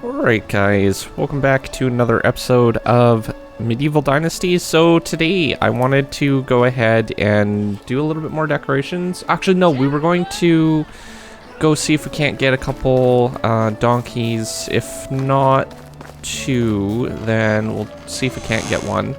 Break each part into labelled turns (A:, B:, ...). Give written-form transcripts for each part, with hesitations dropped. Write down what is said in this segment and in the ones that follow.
A: Alright guys, welcome back to another episode of Medieval Dynasty. So today I wanted to go ahead and do a little bit more decorations. Actually no, we were going to go see if we can't get a couple donkeys. If not two, then we'll see if we can't get one.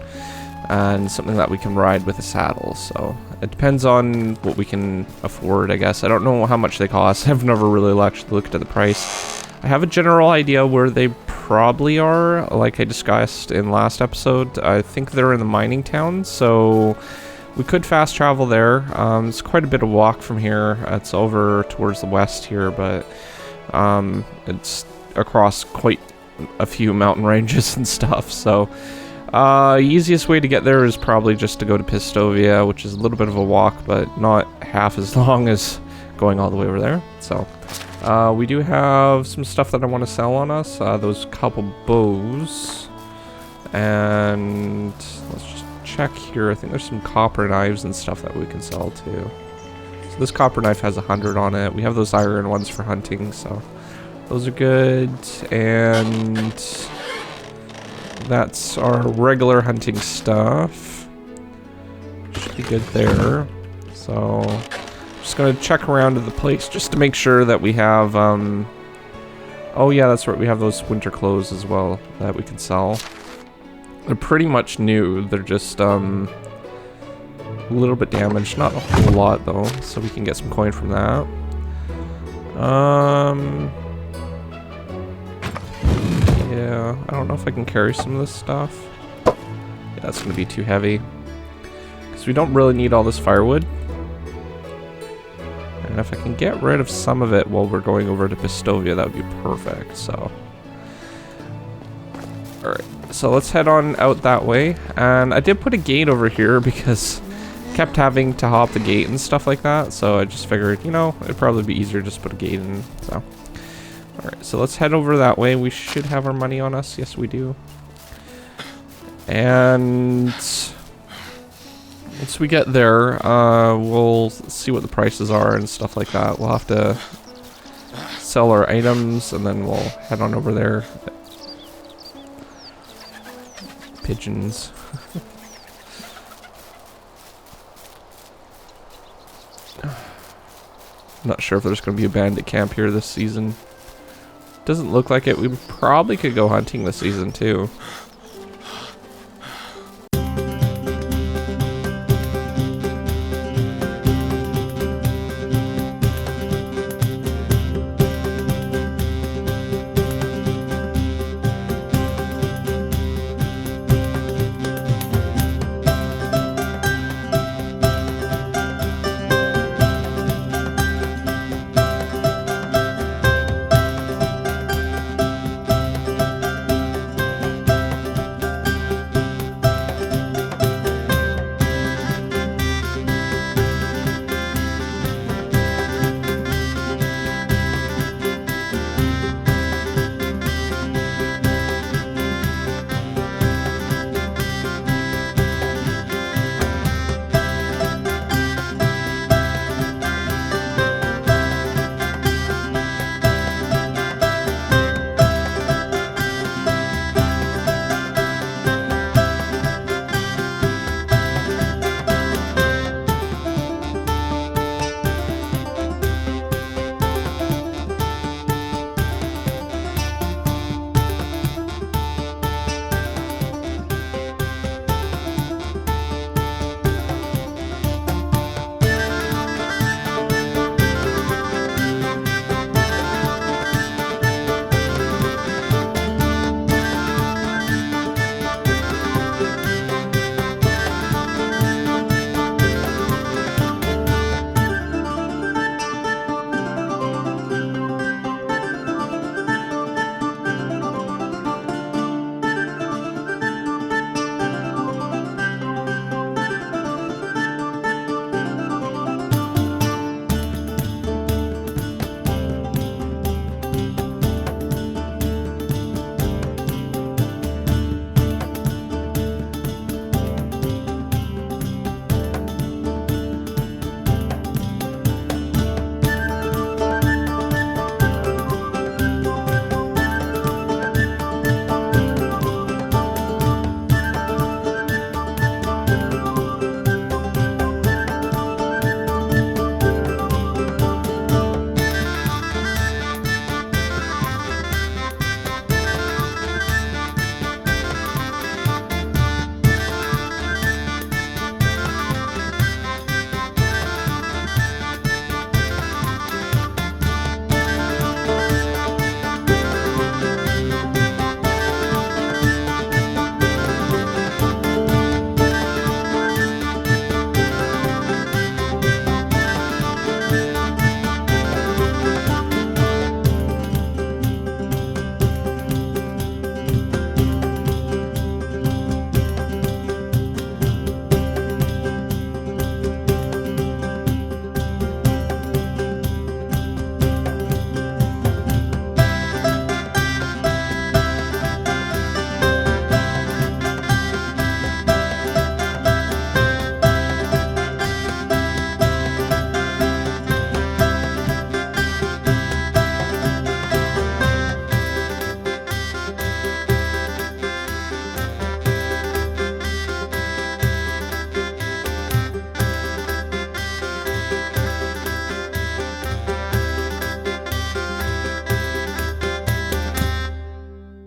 A: And something that we can ride with a saddle. So it depends on what we can afford, I guess. I don't know how much they cost. I've never really actually looked at the price. I have a general idea where they probably are, like I discussed in last episode. I think they're in the mining town, so we could fast travel there. It's quite a bit of walk from here. It's over towards the west here, but it's across quite a few mountain ranges and stuff, so easiest way to get there is probably just to go to Pistovia, which is a little bit of a walk, but not half as long as going all the way over there. So we do have some stuff that I want to sell on us, those couple bows, and let's just check here. I think there's some copper knives and stuff that we can sell too. So this copper knife has 100 on it. We have those iron ones for hunting, so those are good, and that's our regular hunting stuff. Should be good there. So just gonna check around to the place just to make sure that we have oh yeah, that's right, we have those winter clothes as well that we can sell. They're pretty much new. They're just a little bit damaged, not a whole lot though, so we can get some coin from that. Yeah, I don't know if I can carry some of this stuff. Yeah, that's gonna be too heavy because we don't really need all this firewood. And if I can get rid of some of it while we're going over to Pistovia, that would be perfect, so. Alright, so let's head on out that way. And I did put a gate over here because I kept having to hop the gate and stuff like that, so I just figured, you know, it'd probably be easier just to put a gate in, so. Alright, so let's head over that way. We should have our money on us. Yes, we do. And once we get there, we'll see what the prices are and stuff like that. We'll have to sell our items, and then we'll head on over there. Pigeons. Not sure if there's going to be a bandit camp here this season. Doesn't look like it. We probably could go hunting this season too.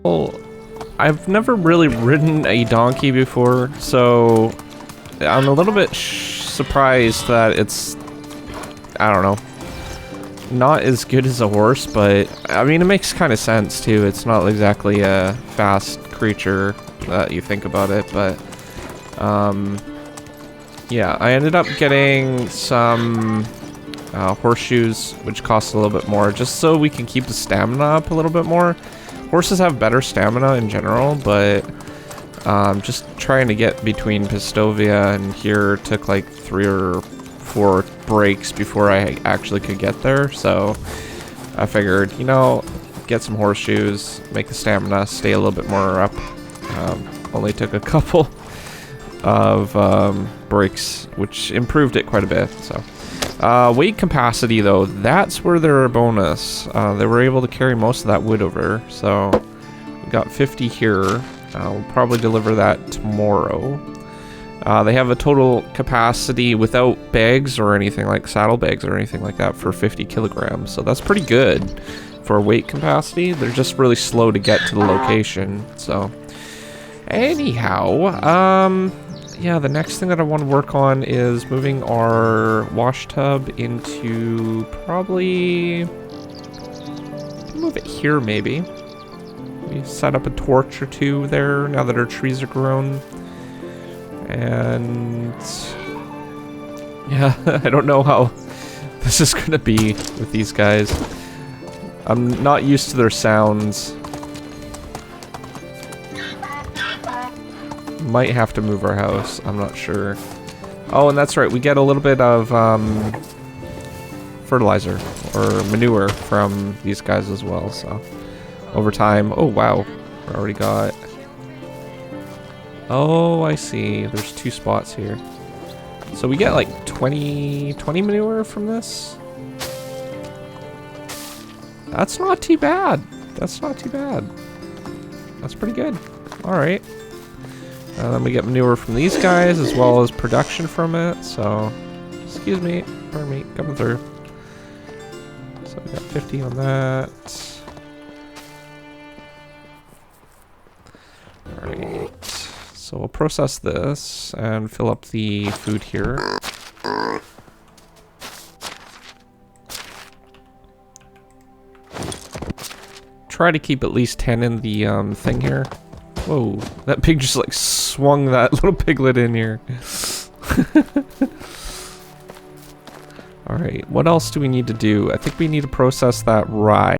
A: Well, I've never really ridden a donkey before, so I'm a little bit surprised that it's, I don't know, not as good as a horse, but I mean, it makes kind of sense too. It's not exactly a fast creature that you think about it, but yeah, I ended up getting some horseshoes, which cost a little bit more, just so we can keep the stamina up a little bit more. Horses have better stamina in general, but just trying to get between Pistovia and here took like 3 or 4 breaks before I actually could get there, so I figured, you know, get some horseshoes, make the stamina stay a little bit more up. Only took a couple of breaks, which improved it quite a bit, so. Weight capacity, though, that's where they're a bonus. They were able to carry most of that wood over, so we got 50 here. We'll probably deliver that tomorrow. They have a total capacity without bags or anything like saddlebags or anything like that for 50 kilograms, so that's pretty good for weight capacity. They're just really slow to get to the location, so. Anyhow, yeah, the next thing that I want to work on is moving our wash tub into probably move it here maybe. We set up a torch or 2 there now that our trees are grown. And yeah, I don't know how this is gonna be with these guys. I'm not used to their sounds. Might have to move our house, I'm not sure. Oh, and that's right, we get a little bit of fertilizer or manure from these guys as well, so over time. Oh wow, we already got, oh I see, there's 2 spots here, so we get like 20 manure from this. That's not too bad. That's not too bad. That's pretty good. All right. Then we get manure from these guys as well as production from it. So, excuse me, pardon me, coming through. So we got 50 on that. All right. So we'll process this and fill up the food here. Try to keep at least 10 in the thing here. Whoa, that pig just like swung that little piglet in here. Alright, what else do we need to do? I think we need to process that rye.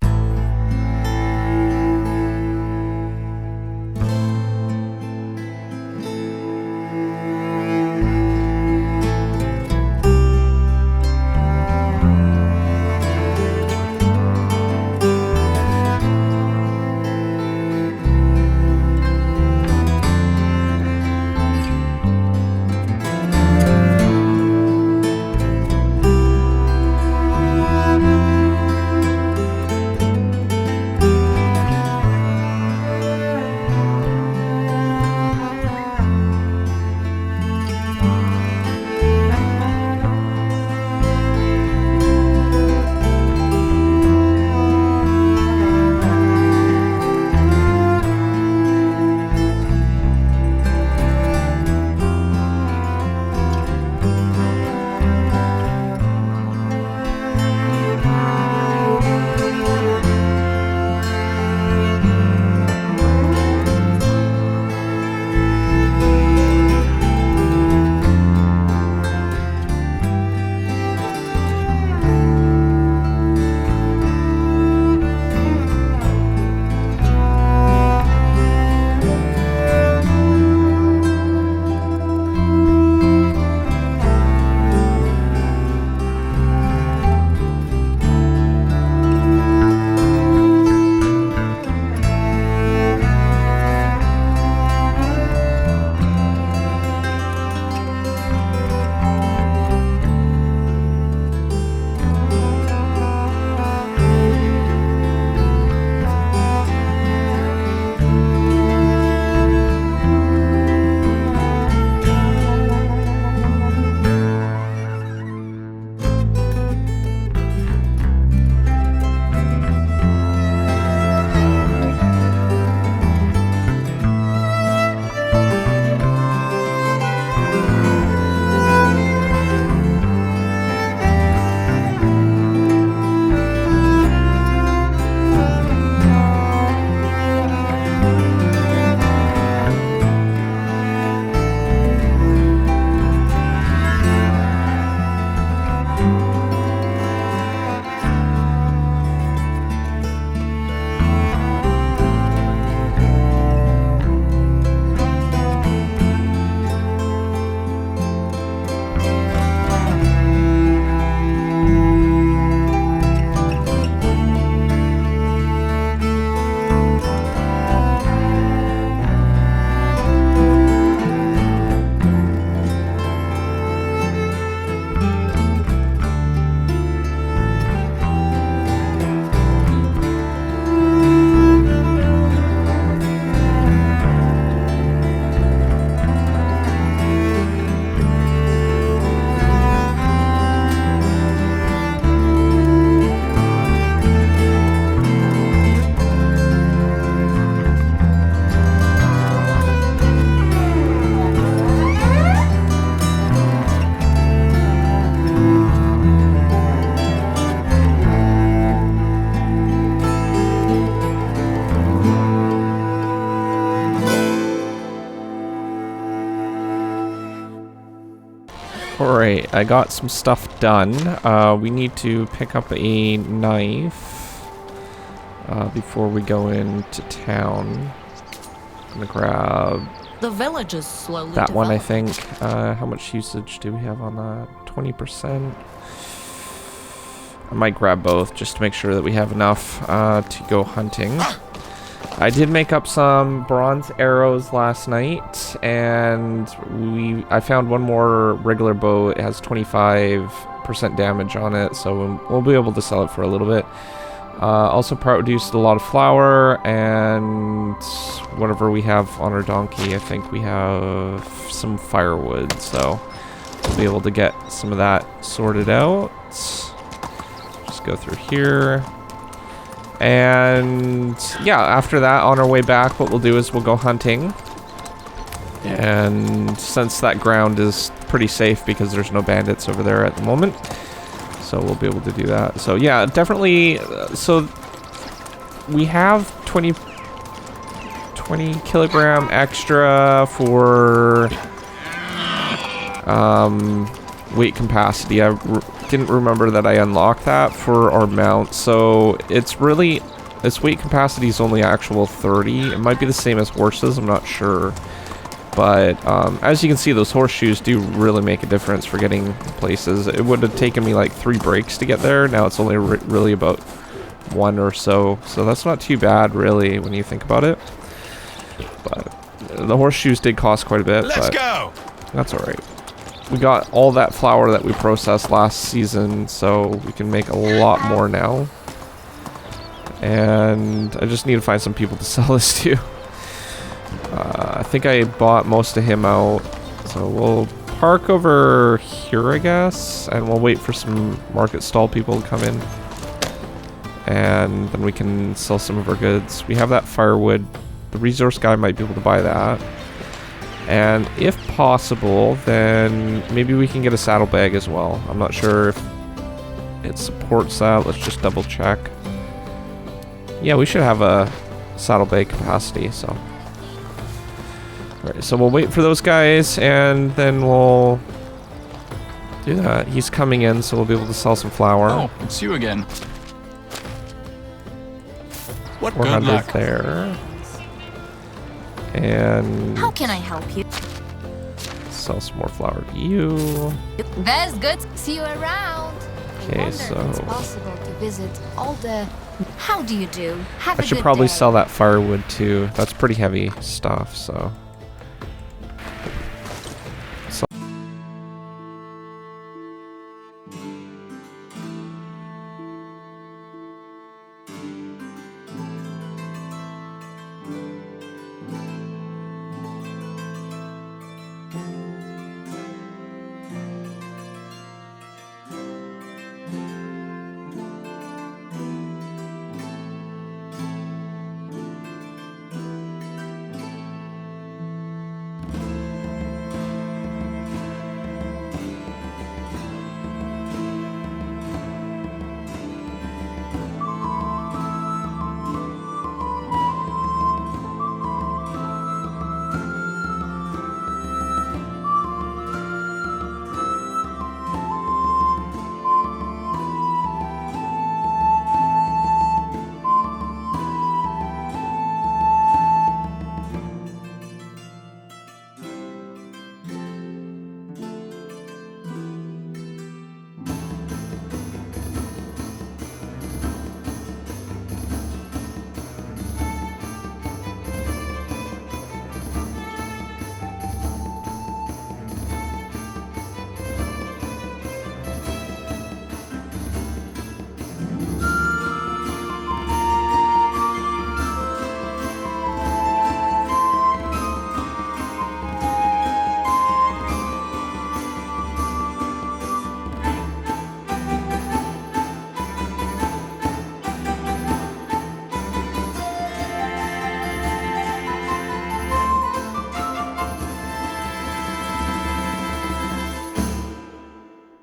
A: Alright, I got some stuff done. We need to pick up a knife before we go into town. I'm gonna grab
B: the village is slowly
A: that one, I
B: developing.
A: think. How much usage do we have on that? 20%. I might grab both just to make sure that we have enough to go hunting. I did make up some bronze arrows last night, and I found one more regular bow. It has 25% damage on it, so we'll be able to sell it for a little bit. Also produced a lot of flour, and whatever we have on our donkey, I think we have some firewood, so we'll be able to get some of that sorted out. Just go through here. And yeah, after that, on our way back, what we'll do is we'll go hunting. And since that ground is pretty safe because there's no bandits over there at the moment, so we'll be able to do that. So yeah, definitely. So we have 20 kilogram extra for weight capacity. I didn't remember that I unlocked that for our mount, so it's really, its weight capacity is only actual 30. It might be the same as horses, I'm not sure, but as you can see, those horseshoes do really make a difference for getting places. It would have taken me like 3 breaks to get there. Now it's only really about 1 or so that's not too bad really when you think about it, but the horseshoes did cost quite a bit.
C: Let's go.
A: That's all right. We got all that flour that we processed last season, so we can make a lot more now. And I just need to find some people to sell this to. I think I bought most of him out, so we'll park over here, I guess, and we'll wait for some market stall people to come in. And then we can sell some of our goods. We have that firewood. The resource guy might be able to buy that. And if possible, then maybe we can get a saddlebag as well. I'm not sure if it supports that. Let's just double check. Yeah, we should have a saddlebag capacity, so. Alright, so we'll wait for those guys, and then we'll do that. He's coming in, so we'll be able to sell some flour.
C: Oh, it's you again. What good
A: 400
C: luck.
A: there. And
B: How can I help you?
A: sell some more flour to you.
B: That's good. See you around.
A: Okay,
B: I wonder
A: so
B: if it's possible to visit all the. How do you do? Have
A: I
B: a
A: should
B: good
A: probably
B: day.
A: sell that firewood too. That's pretty heavy stuff, so.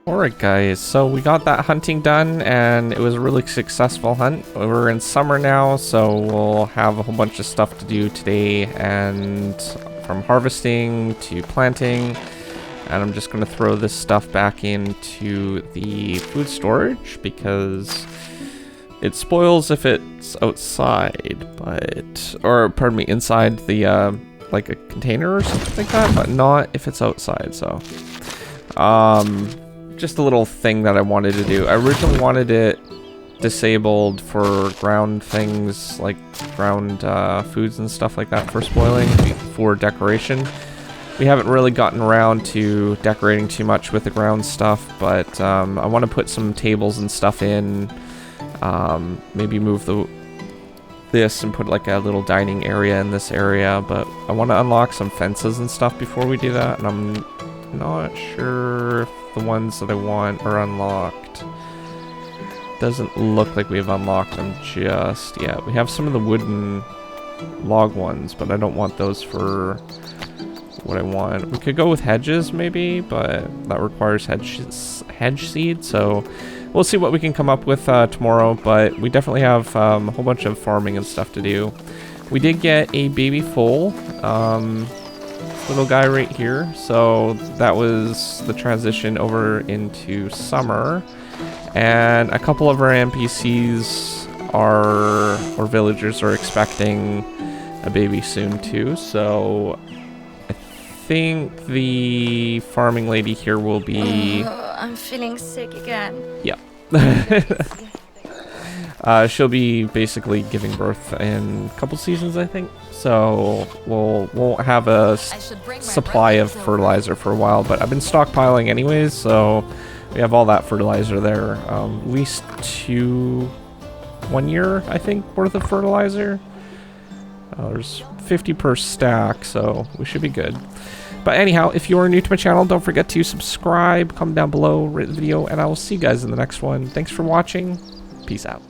A: Alright guys, so we got that hunting done and it was a really successful hunt. We're in summer now, so we'll have a whole bunch of stuff to do today, and from harvesting to planting, And I'm just going to throw this stuff back into the food storage because it spoils if it's outside, or pardon me, inside the, like a container or something like that, but not if it's outside, so. Just a little thing that I wanted to do. I originally wanted it disabled for ground things, like ground foods and stuff like that for spoiling, for decoration. We haven't really gotten around to decorating too much with the ground stuff, but I want to put some tables and stuff in. Maybe move this and put like a little dining area in this area, but I want to unlock some fences and stuff before we do that, and I'm not sure if the ones that I want are unlocked. Doesn't look like we've unlocked them just yet. We have some of the wooden log ones, but I don't want those for what I want. We could go with hedges maybe, but that requires hedge seed, so we'll see what we can come up with tomorrow, but we definitely have a whole bunch of farming and stuff to do. We did get a baby foal, little guy right here, so that was the transition over into summer, and a couple of our NPCs or villagers are expecting a baby soon too, so I think the farming lady here will be...
D: I'm feeling sick again.
A: Yeah. She'll be basically giving birth in a couple seasons, I think. So we'll have a supply of fertilizer for a while, but I've been stockpiling anyways, so we have all that fertilizer there. At least 1 year, I think, worth of fertilizer. There's 50 per stack, so we should be good. But anyhow, if you are new to my channel, don't forget to subscribe, comment down below, rate the video, and I will see you guys in the next one. Thanks for watching. Peace out.